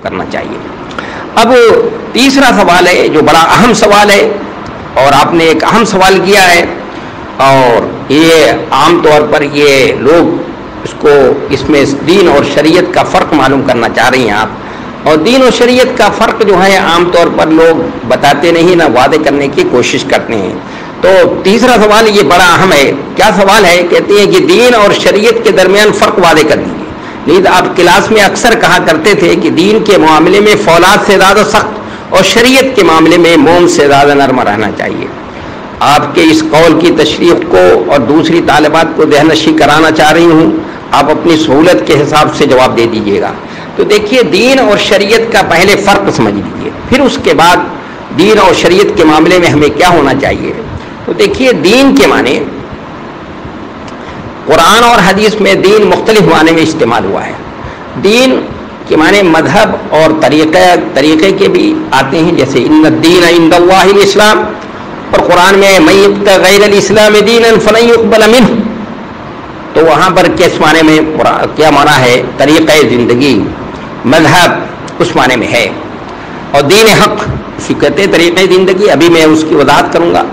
کرنا چاہیے۔ اب تیسرا سوال ہے جو بڑا اہم سوال ہے، اور آپ نے ایک اہم سوال کیا ہے، اور یہ عام طور پر یہ لوگ اس میں دین اور شریعت کا فرق معلوم کرنا چاہ رہی ہیں آپ، اور دین اور شریعت کا فرق جو ہے عام طور پر لوگ بتاتے نہیں، نہ واضح کرنے کی کوشش کرتے ہیں۔ تو تیسرا سوال یہ بڑا اہم ہے۔ کیا سوال ہے؟ کہتے ہیں کہ دین اور شریعت کے درمیان فرق واضح کر دیجیے۔ نہیں، آپ کلاس میں اکثر کہا کرتے تھے کہ دین کے معاملے میں فولاد سے زیادہ سخت اور شریعت کے معاملے میں موم سے زیادہ نرم رہنا چاہیے۔ آپ کے اس قول کی تشریح کو اور دوسری طالبات کو ذہن نشین کرانا چاہ رہی ہوں، آپ اپنی سہولت کے حساب سے جواب دے دیجیے گا۔ تو دیکھیے، دین اور شریعت کا پہلے فرق سمجھ لیجیے، پھر اس کے بعد دین اور شریعت کے معاملے میں ہمیں کیا ہونا چاہیے۔ تو دیکھیے، دین کے معنی قرآن اور حدیث میں دین مختلف معنی میں استعمال ہوا ہے۔ دین کے معنی مذہب اور طریقے کے بھی آتے ہیں، جیسے ان الدین عند اللہ الاسلام، اور قرآن میں من یبتغ غیر الاسلام دینا فلن یقبل منہ، تو وہاں پر کس معنی میں کیا معنی ہے؟ طریقہ زندگی، مذہب اس معنی میں ہے، اور دین حق اسی کہتے ہیں طریقہ زندگی، ابھی میں اس کی وضاحت کروں گا۔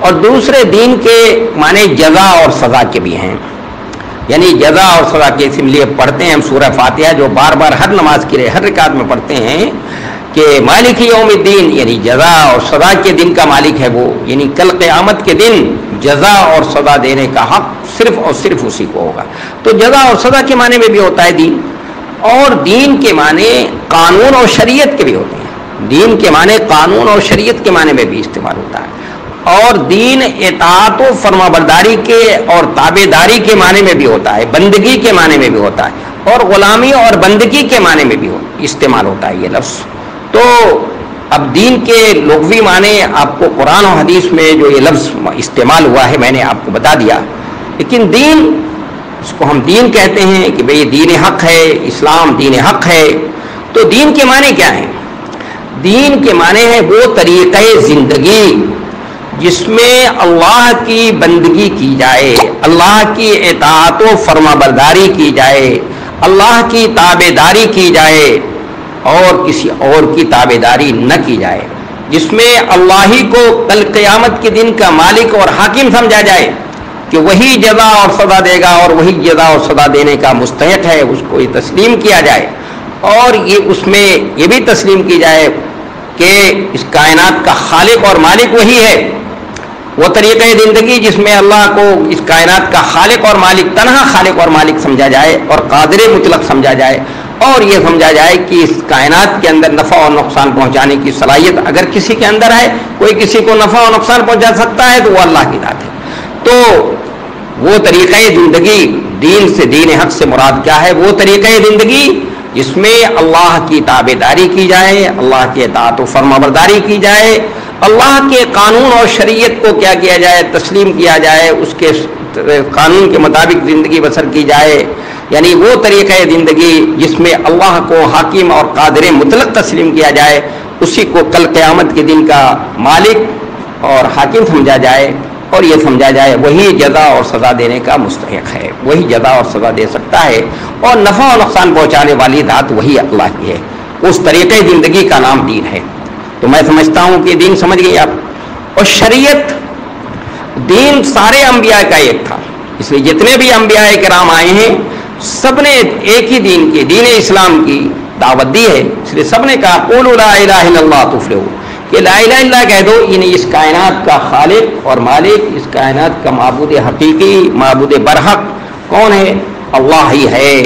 اور دوسرے دین کے معنی جزا اور سزا کے بھی ہیں، یعنی جزا اور سزا کے اس لیے پڑھتے ہیں ہم سورہ فاتحہ، جو بار بار ہر نماز کے لیے ہر رکعت میں پڑھتے ہیں کہ مالک یوم الدین، یعنی جزا اور سزا کے دن کا مالک ہے وہ، یعنی کل قیامت کے دن جزا اور سزا دینے کا حق صرف اور صرف اسی کو ہوگا۔ تو جزا اور سزا کے معنی میں بھی ہوتا ہے دین، اور دین کے معنی قانون اور شریعت کے بھی ہوتے ہیں۔ دین کے معنی قانون اور شریعت کے معنی میں بھی استعمال ہوتا ہے، اور دین اطاعت و فرما برداری کے اور تابع داری کے معنی میں بھی ہوتا ہے، بندگی کے معنی میں بھی ہوتا ہے، اور غلامی اور بندگی کے معنی میں بھی استعمال ہوتا ہے یہ لفظ۔ تو اب دین کے لغوی معنی آپ کو قرآن و حدیث میں جو یہ لفظ استعمال ہوا ہے میں نے آپ کو بتا دیا، لیکن دین، اس کو ہم دین کہتے ہیں کہ بھئی دین حق ہے، اسلام دین حق ہے۔ تو دین کے معنی کیا ہیں؟ دین کے معنی ہے وہ طریقہ زندگی جس میں اللہ کی بندگی کی جائے، اللہ کی اطاعت و فرما برداری کی جائے، اللہ کی تابع داری کی جائے، اور کسی اور کی تابع داری نہ کی جائے، جس میں اللہ ہی کو کل قیامت کے دن کا مالک اور حاکم سمجھا جائے کہ وہی جزا اور سزا دے گا، اور وہی جزا اور سزا دینے کا مستحق ہے، اس کو یہ تسلیم کیا جائے، اور یہ اس میں یہ بھی تسلیم کی جائے کہ اس کائنات کا خالق اور مالک وہی ہے۔ وہ طریقہ زندگی جس میں اللہ کو اس کائنات کا خالق اور مالک، تنہا خالق اور مالک سمجھا جائے، اور قادر مطلق سمجھا جائے، اور یہ سمجھا جائے کہ اس کائنات کے اندر نفع اور نقصان پہنچانے کی صلاحیت اگر کسی کے اندر ہے، کوئی کسی کو نفع اور نقصان پہنچا سکتا ہے، تو وہ اللہ کی ذات ہے۔ تو وہ طریقہ زندگی، دین سے دین حق سے مراد کیا ہے؟ وہ طریقہ زندگی جس میں اللہ کی تابع داری کی جائے، اللہ کی اطاعت و فرما برداری کی جائے، اللہ کے قانون اور شریعت کو کیا کیا جائے؟ تسلیم کیا جائے، اس کے قانون کے مطابق زندگی بسر کی جائے، یعنی وہ طریقہ زندگی جس میں اللہ کو حاکم اور قادر مطلق تسلیم کیا جائے، اسی کو کل قیامت کے دن کا مالک اور حاکم سمجھا جائے، اور یہ سمجھا جائے وہی جزا اور سزا دینے کا مستحق ہے، وہی جزا اور سزا دے سکتا ہے، اور نفع و نقصان پہنچانے والی ذات وہی اللہ کی ہے۔ اس طریقے زندگی کا نام دین ہے۔ تو میں سمجھتا ہوں کہ دین سمجھ گئی آپ۔ اور شریعت، دین سارے انبیاء کا ایک تھا، اس لیے جتنے بھی انبیاء کرام آئے ہیں سب نے ایک ہی دین کی، دین اسلام کی دعوت دی ہے، اس لیے سب نے کہا قولوا لا الہ الا اللہ تفلحوا، کہ لا الہ الا اللہ کہہ دو، یعنی اس کائنات کا خالق اور مالک، اس کائنات کا معبود حقیقی، معبود برحق کون ہے؟ اللہ ہی ہے۔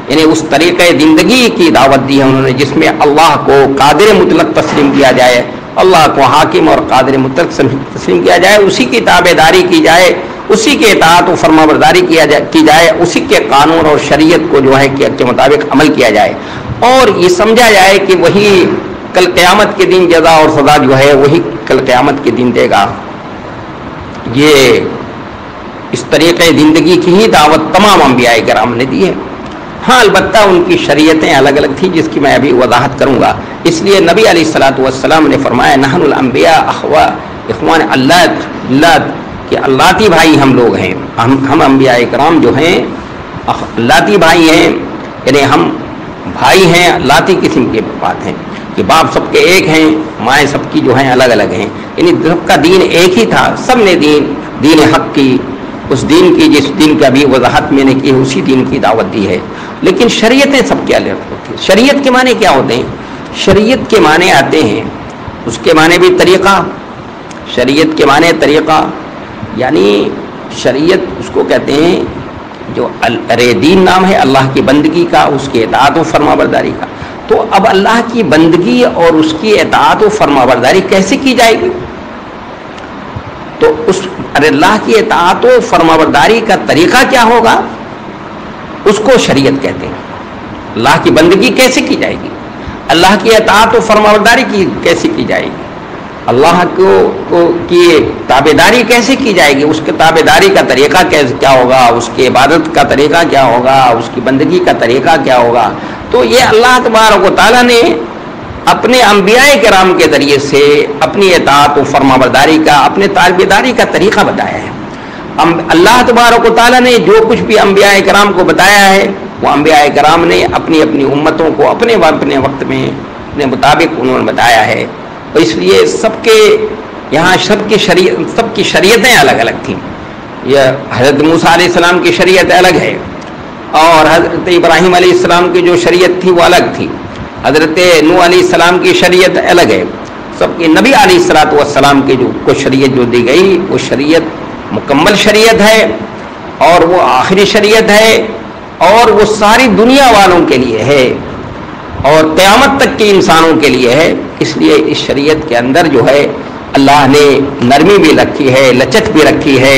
یعنی اس طریقہ زندگی کی دعوت دی ہے انہوں نے جس میں اللہ کو قادر مطلق تسلیم کیا جائے، اللہ کو حاکم اور قادر مطلق تسلیم کیا جائے، اسی کی تابع داری کی جائے، اسی کے اطاعت و فرما برداری کی جائے، اسی کے قانون اور شریعت کو جو ہے کہ کے مطابق عمل کیا جائے، اور یہ سمجھا جائے کہ وہی کل قیامت کے دن جزا اور سزا جو ہے وہی کل قیامت کے دن دے گا۔ یہ اس طریقے زندگی کی ہی دعوت تمام انبیاء کرام نے دی ہے۔ ہاں البتہ ان کی شریعتیں الگ الگ تھیں جس کی میں ابھی وضاحت کروں گا۔ اس لیے نبی علیہ الصلوۃ والسلام نے فرمایا نحن الانبیاء اخوان اللہ، کہ اللہتی بھائی ہم لوگ ہیں، ہم انبیاء کرام جو ہیں اللہتی بھائی ہیں، یعنی ہم بھائی ہیں لاتی قسم کے بات ہیں کہ باپ سب کے ایک ہیں، مائیں سب کی جو ہیں الگ الگ ہیں، یعنی سب کا دین ایک ہی تھا، سب نے دین حق کی، اس دین کی جس دین کی ابھی وضاحت میں نے کی اسی دین کی دعوت دی ہے، لیکن شریعتیں سب کے الگ ہوتی ہیں۔ شریعت کے معنی کیا ہوتے ہیں؟ شریعت کے معنی آتے ہیں، اس کے معنی بھی طریقہ، شریعت کے معنی طریقہ، یعنی شریعت اس کو کہتے ہیں جو دین نام ہے اللہ کی بندگی کا، اس کی اطاعت و فرما برداری کا۔ تو اب اللہ کی بندگی اور اس کی اطاعت و فرما برداری کیسے کی جائے گی؟ تو اس اللہ کی اطاعت و فرما برداری کا طریقہ کیا ہوگا؟ اس کو شریعت کہتے ہیں۔ اللہ کی بندگی کیسے کی جائے گی؟ اللہ کی اطاعت و فرما برداری کیسے کی جائے گی؟ اللہ کی تابع داری کیسے کی جائے گی؟ اس کے تابع داری کا طریقہ کیا ہوگا؟ اس کی عبادت کا طریقہ کیا ہوگا؟ اس کی بندگی کا طریقہ کیا ہوگا؟ تو یہ اللہ تبارک و تعالیٰ نے اپنے انبیاء کرام کے ذریعے سے اپنی اطاعت و فرما برداری کا، اپنے تابع داری کا طریقہ بتایا ہے۔ اللہ تبارک و تعالیٰ نے جو کچھ بھی انبیاء کرام کو بتایا ہے، وہ انبیاء کرام نے اپنی اپنی امتوں کو اپنے وقت میں اپنے مطابق انہوں نے بتایا ہے۔ تو اس لیے سب کے یہاں سب کی شریعتیں الگ الگ تھیں۔ یہ حضرت موسیٰ علیہ السلام کی شریعت الگ ہے، اور حضرت ابراہیم علیہ السلام کی جو شریعت تھی وہ الگ تھی، حضرت نوح علیہ السلام کی شریعت الگ ہے، سب کے نبی علیہ السلام کی جو شریعت جو دی گئی وہ شریعت مکمل شریعت ہے، اور وہ آخری شریعت ہے، اور وہ ساری دنیا والوں کے لیے ہے، اور قیامت تک کے انسانوں کے لیے ہے۔ اس لیے اس شریعت کے اندر جو ہے اللہ نے نرمی بھی رکھی ہے، لچک بھی رکھی ہے،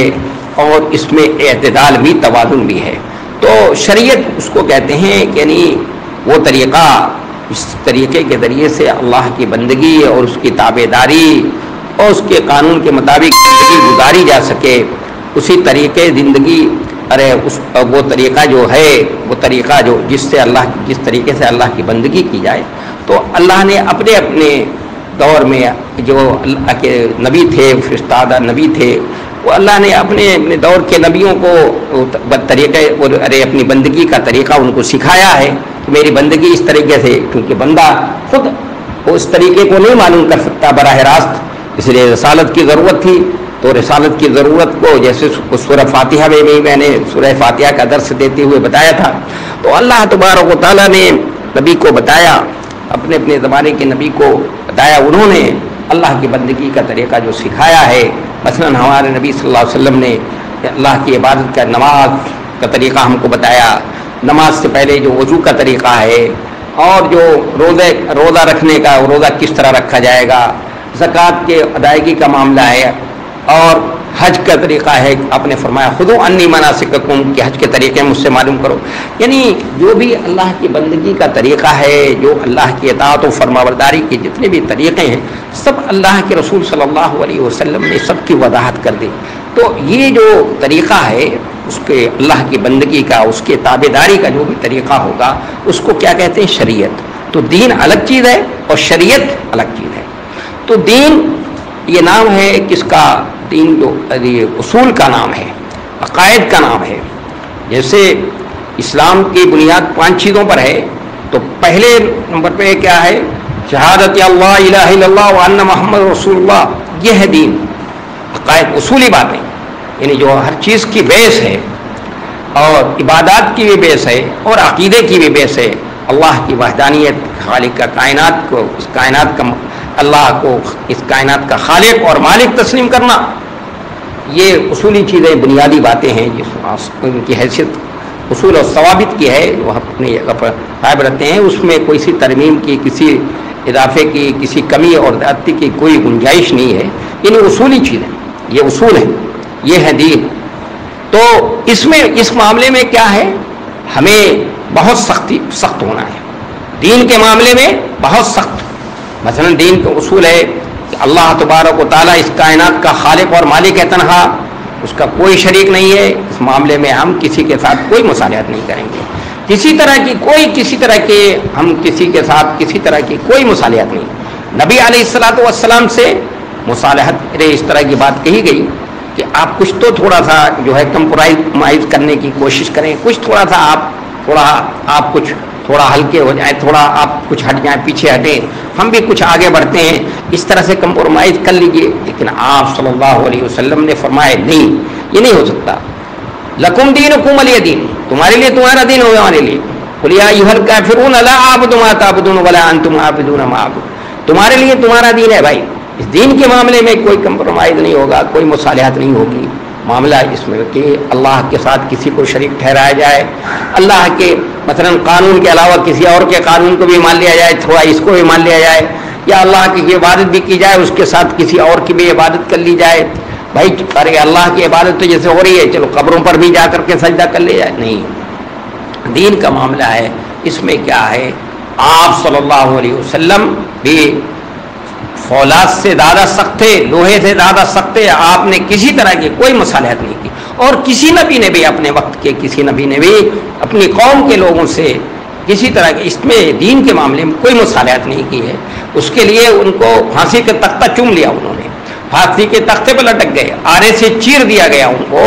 اور اس میں اعتدال بھی، توازن بھی ہے۔ تو شریعت اس کو کہتے ہیں کہ یعنی وہ طریقہ، اس طریقے کے ذریعے سے اللہ کی بندگی اور اس کی تابع داری اور اس کے قانون کے مطابق زندگی گزاری جا سکے، اسی طریقے زندگی وہ طریقہ جو ہے، وہ طریقہ جو جس طریقے سے اللہ کی بندگی کی جائے، تو اللہ نے اپنے دور میں جو اللہ کے نبی تھے، فرستادہ نبی تھے، وہ اللہ نے اپنے دور کے نبیوں کو طریقے اپنی بندگی کا طریقہ ان کو سکھایا ہے کہ میری بندگی اس طریقے سے، کیونکہ بندہ خود وہ اس طریقے کو نہیں معلوم کر سکتا براہ راست، اس لیے رسالت کی ضرورت تھی۔ تو رسالت کی ضرورت کو جیسے سورہ فاتحہ میں بھی میں نے سورہ فاتحہ کا درس دیتے ہوئے بتایا تھا، تو اللہ تبارک و تعالیٰ نے نبی کو بتایا، اپنے زمانے کے نبی کو بتایا، انہوں نے اللہ کی بندگی کا طریقہ جو سکھایا ہے۔ مثلا ہمارے نبی صلی اللہ علیہ وسلم نے اللہ کی عبادت کا، نماز کا طریقہ ہم کو بتایا، نماز سے پہلے جو وضو کا طریقہ ہے، اور جو روزہ رکھنے کا، روزہ کس طرح رکھا جائے گا، زکوٰۃ کے ادائیگی کا معاملہ ہے، اور حج کا طریقہ ہے۔ آپ نے فرمایا خذوا عنی مناسککم، کہ حج کے طریقے مجھ سے معلوم کرو۔ یعنی جو بھی اللہ کی بندگی کا طریقہ ہے، جو اللہ کی اطاعت و فرمانبرداری کے جتنے بھی طریقے ہیں، سب اللہ کے رسول صلی اللہ علیہ وسلم نے سب کی وضاحت کر دی۔ تو یہ جو طریقہ ہے اس کے اللہ کی بندگی کا، اس کے تابع داری کا جو بھی طریقہ ہوگا، اس کو کیا کہتے ہیں؟ شریعت۔ تو دین الگ چیز ہے اور شریعت الگ چیز ہے۔ تو دین یہ نام ہے کس کا؟ دین جو اصول کا نام ہے، عقائد کا نام ہے۔ جیسے اسلام کی بنیاد 5 چیزوں پر ہے، تو پہلے نمبر پہ کیا ہے؟ شہادت اللہ الہ الا اللہ وان محمد رسول اللہ، یہ ہے دین۔ عقائد اصولی باتیں، یعنی جو ہر چیز کی بیس ہے، اور عبادات کی بھی بیس ہے، اور عقیدے کی بھی بیس ہے۔ اللہ کی وحدانیت، خالق کا کائنات کو، اس کائنات کا اللہ کو اس کائنات کا خالق اور مالک تسلیم کرنا، یہ اصولی چیزیں، بنیادی باتیں ہیں جس ان کی حیثیت اصول اور ثوابت کی ہے، وہ اپنی جگہ پر قائم رہتے ہیں۔ اس میں کوئی سی ترمیم کی، کسی اضافے کی، کسی کمی اور زیادتی کی کوئی گنجائش نہیں ہے۔ یعنی اصولی چیزیں، یہ اصول ہیں، یہ ہے دین۔ تو اس معاملے میں کیا ہے؟ ہمیں بہت سخت ہونا ہے دین کے معاملے میں، بہت سخت۔ مثلا دین کا اصول ہے کہ اللہ تبارک و تعالیٰ اس کائنات کا خالق اور مالک ہے تنہا، اس کا کوئی شریک نہیں ہے۔ اس معاملے میں ہم کسی کے ساتھ کوئی مصالحت نہیں کریں گے، کسی طرح کے ہم کسی کے ساتھ کسی طرح کی کوئی مصالحت نہیں۔ نبی علیہ السلام سے مصالحت اس طرح کی بات کہی گئی کہ آپ کچھ تو تھوڑا سا جو ہے کمپرومائز کرنے کی کوشش کریں، کچھ تھوڑا سا آپ کچھ تھوڑا ہلکے ہو جائیں، تھوڑا آپ کچھ ہٹ جائیں، پیچھے ہٹیں، ہم بھی کچھ آگے بڑھتے ہیں، اس طرح سے کمپرومائز کر لیجئے. لیکن آپ صلی اللہ علیہ وسلم نے فرمایا نہیں، یہ نہیں ہو سکتا. لکم دینکم ولی دین، تمہارے لیے تمہارا دین ہوگا ہمارے لیے. قل یا ایھا الکافرون لا اعبد ما تعبدون ولا انتم عابدون ما اعبد، تمہارے لیے تمہارا دین ہے بھائی. اس دین کے معاملے میں کوئی کمپرومائز نہیں ہوگا، کوئی مصالحت نہیں ہوگی. معاملہ اس میں کہ اللہ کے ساتھ کسی کو شریک ٹھہرایا جائے، اللہ کے مثلا قانون کے علاوہ کسی اور کے قانون کو بھی مان لیا جائے، تھوڑا اس کو بھی مان لیا جائے، یا اللہ کی عبادت بھی کی جائے، اس کے ساتھ کسی اور کی بھی عبادت کر لی جائے. بھائی ارے اللہ کی عبادت تو جیسے ہو رہی ہے، چلو قبروں پر بھی جا کر کے سجدہ کر لیا جائے. نہیں، دین کا معاملہ ہے، اس میں کیا ہے، آپ صلی اللہ علیہ وسلم بھی فولاد سے زیادہ سخت تھے، لوہے سے زیادہ سخت تھے. آپ نے کسی طرح کی کوئی مصالحت نہیں کی، اور کسی نبی نے بھی اپنے وقت کے کسی نبی نے بھی اپنی قوم کے لوگوں سے کسی طرح کے اس میں دین کے معاملے میں کوئی مصالحت نہیں کی ہے. اس کے لیے ان کو پھانسی کا تختہ چوم لیا، انہوں نے پھانسی کے تختے پہ لٹک گئے، آرے سے چیر دیا گیا ان کو،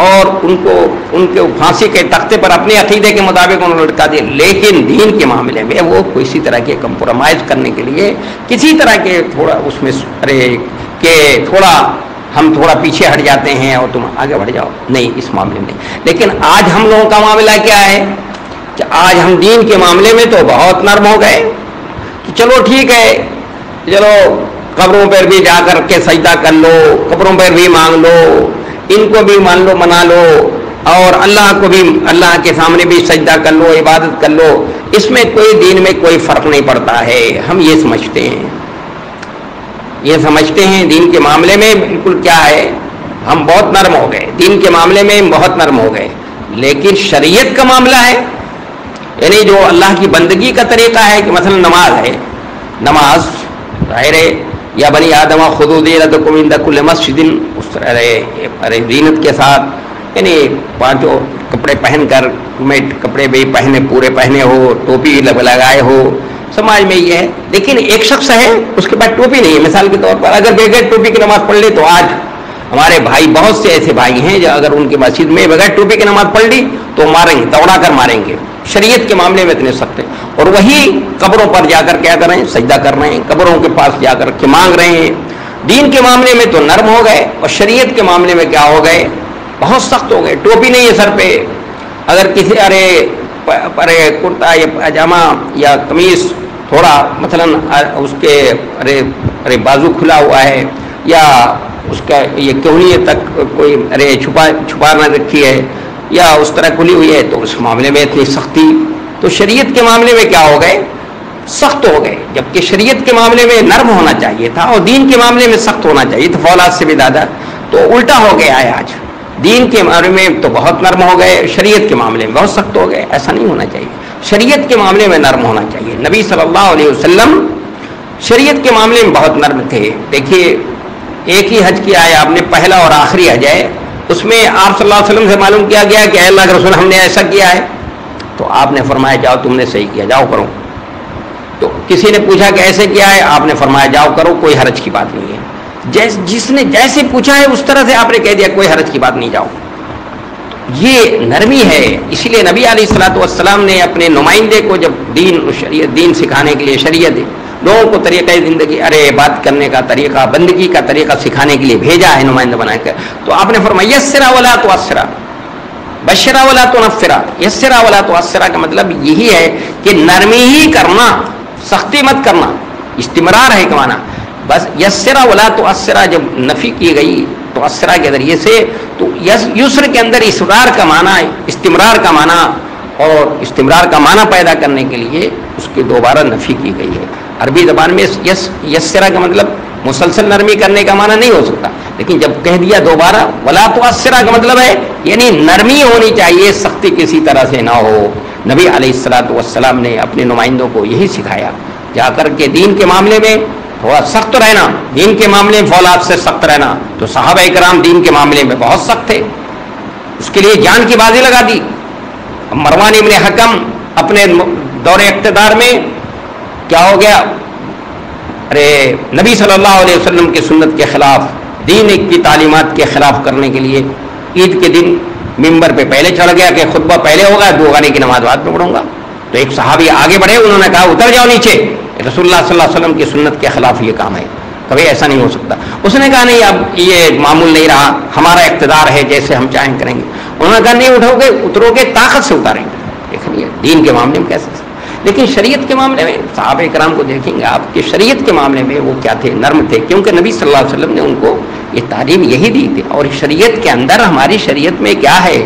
اور ان کے پھانسی کے تختے پر اپنے عقیدے کے مطابق انہوں نے لٹکا دیا. لیکن دین کے معاملے میں وہ کسی طرح کے کمپرومائز کرنے کے لیے کسی طرح کے تھوڑا اس میں کہ تھوڑا ہم تھوڑا پیچھے ہٹ جاتے ہیں اور تم آگے بڑھ جاؤ، نہیں، اس معاملے میں. لیکن آج ہم لوگوں کا معاملہ کیا ہے کہ آج ہم دین کے معاملے میں تو بہت نرم ہو گئے کہ چلو ٹھیک ہے، چلو قبروں پر بھی جا کر کے سجدہ کر لو، قبروں پر بھی مانگ لو، ان کو بھی مان لو، منا لو، اور اللہ کو بھی، اللہ کے سامنے بھی سجدہ کر لو، عبادت کر لو. اس میں کوئی دین میں کوئی فرق نہیں پڑتا ہے. ہم یہ سمجھتے ہیں دین کے معاملے میں بالکل کیا ہے، ہم بہت نرم ہو گئے، دین کے معاملے میں بہت نرم ہو گئے. لیکن شریعت کا معاملہ ہے، یعنی جو اللہ کی بندگی کا طریقہ ہے، کہ مثلا نماز ہے، نماز ظاہر ہے، یا بنی آدم خذوا زینتکم عند کل مسجد، اس طرح زینت کے ساتھ، یعنی پانچوں کپڑے پہن کر، کپڑے بھی پورے پہنے ہو، ٹوپی لگائے ہو، سماج میں یہ ہے. لیکن ایک شخص ہے اس کے پاس ٹوپی نہیں ہے، مثال کے طور پر اگر بغیر ٹوپی کی نماز پڑھ لے، تو آج ہمارے بھائی بہت سے ایسے بھائی ہیں جو اگر ان کی مسجد میں بغیر ٹوپی کی نماز پڑھ لی تو ماریں گے، دوڑا کر ماریں گے. شریعت کے معاملے میں اتنے سخت ہیں، اور وہی قبروں پر جا کر کیا کر رہے ہیں، سجدہ کر رہے ہیں، قبروں کے پاس جا کر کے مانگ رہے ہیں. دین کے معاملے میں تو نرم ہو گئے، اور شریعت کے معاملے میں کیا ہو گئے، بہت سخت ہو گئے. ٹوپی نہیں ہے سر پہ، اگر کسی ارے کرتا یا پاجامہ یا قمیص تھوڑا مثلا اس کے ارے بازو کھلا ہوا ہے، یا اس کا یہ کہنی تک کوئی چھپا نہ رکھی ہے، یا اس طرح کھلی ہوئی ہے، تو اس معاملے میں اتنی سختی. تو شریعت کے معاملے میں کیا ہو گئے، سخت ہو گئے. جبکہ شریعت کے معاملے میں نرم ہونا چاہیے تھا، اور دین کے معاملے میں سخت ہونا چاہیے تھا، فولاد سے بھی زیادہ. تو الٹا ہو گیا ہے آج، دین کے معاملے میں تو بہت نرم ہو گئے، شریعت کے معاملے میں بہت سخت ہو گئے. ایسا نہیں ہونا چاہیے، شریعت کے معاملے میں نرم ہونا چاہیے. نبی صلی اللہ علیہ وسلم شریعت کے معاملے میں بہت نرم تھے. دیکھیے ایک ہی حج کیا ہے آپ نے، پہلا اور آخری حج ہے، اس میں آپ صلی اللہ علیہ وسلم سے معلوم کیا گیا کہ اے اللہ کے رسول ہم نے ایسا کیا ہے، تو آپ نے فرمایا جاؤ تم نے صحیح کیا، جاؤ کرو. تو کسی نے پوچھا کہ ایسے کیا ہے، آپ نے فرمایا جاؤ کرو، کوئی حرج کی بات نہیں ہے. جس نے جیسے پوچھا ہے اس طرح سے آپ نے کہہ دیا، کوئی حرج کی بات نہیں، جاؤ. یہ نرمی ہے. اسی لیے نبی علیہ الصلوۃ والسلام نے اپنے نمائندے کو جب دین سکھانے کے لیے، شریعت لوگوں کو طریقہ زندگی، بات کرنے کا طریقہ، بندگی کا طریقہ سکھانے کے لیے بھیجا ہے نمائندہ بنا کر، تو آپ نے فرمایا یسرا ولا تعسرا، بشرا ولا تنفرا. یسرا ولا تعسرا کا مطلب یہی ہے کہ نرمی ہی کرنا، سختی مت کرنا، استمرار ہے کہ معنی. بس یسرا ولا تعسرا جب نفی کی گئی تو اسرا کے ذریعے سے، تو یسر کے اندر اصرار کا معنی، استمرار کا معنی، اور استمرار کا معنی پیدا کرنے کے لیے اس کی دوبارہ نفی کی گئی ہے. عربی زبان میں یسرا کا مطلب مسلسل نرمی کرنے کا معنی نہیں ہو سکتا، لیکن جب کہہ دیا دوبارہ ولا تعسرا کا مطلب ہے یعنی نرمی ہونی چاہیے، سختی کسی طرح سے نہ ہو. نبی علیہ الصلوۃ والسلام نے اپنے نمائندوں کو یہی سکھایا، جا کر کے دین کے معاملے میں تھوڑا سخت رہنا، دین کے معاملے میں فولاد سے سخت رہنا. تو صحابہ کرام دین کے معاملے میں بہت سخت تھے، اس کے لیے جان کی بازی لگا دی. مروان ابن حکم اپنے دور اقتدار میں کیا ہو گیا، نبی صلی اللہ علیہ وسلم کی سنت کے خلاف، دین کی تعلیمات کے خلاف کرنے کے لیے عید کے دن ممبر پہ پہلے چڑھ گیا کہ خطبہ پہلے ہوگا، 2 غانے کی نماز بعد میں پڑھوں گا. تو ایک صحابی آگے بڑھے, انہوں نے کہا اتر جاؤ نیچے, رسول اللہ صلی اللہ علیہ وسلم کی سنت کے خلاف یہ کام ہے, کبھی ایسا نہیں ہو سکتا. اس نے کہا نہیں, اب یہ معمول نہیں رہا, ہمارا اقتدار ہے, جیسے ہم چاہیں کریں گے. انہوں نے کہا نہیں اٹھو گے, اترو گے, طاقت سے اتاریں گے. دیکھیں دین کے معاملے میں کیسے, لیکن شریعت کے معاملے میں صحابہ کرام کو دیکھیں گے آپ کہ شریعت کے معاملے میں وہ کیا تھے, نرم تھے, کیونکہ نبی صلی اللہ علیہ وسلم نے ان کو یہ تعلیم یہی دی تھی. اور شریعت کے اندر, ہماری شریعت میں کیا ہے,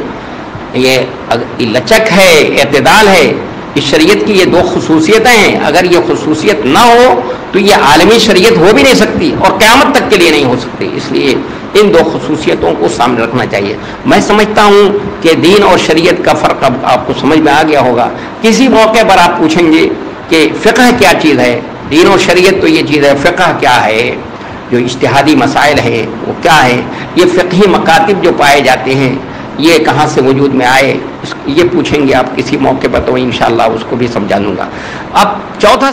یہ لچک ہے, اعتدال ہے. اس شریعت کی یہ دو خصوصیتیں ہیں, اگر یہ خصوصیت نہ ہو تو یہ عالمی شریعت ہو بھی نہیں سکتی اور قیامت تک کے لیے نہیں ہو سکتی. اس لیے ان دو خصوصیتوں کو سامنے رکھنا چاہیے. میں سمجھتا ہوں کہ دین اور شریعت کا فرق اب آپ کو سمجھ میں آ گیا ہوگا. کسی موقع پر آپ پوچھیں گے کہ فقہ کیا چیز ہے, دین اور شریعت تو یہ چیز ہے, فقہ کیا ہے, جو اجتہادی مسائل ہے وہ کیا ہے, یہ فقہی مکاتب جو پائے جاتے ہیں یہ کہاں سے وجود میں آئے, یہ پوچھیں گے آپ کسی موقع پر, تو انشاءاللہ اس کو بھی سمجھا دوں گا. اب چوتھا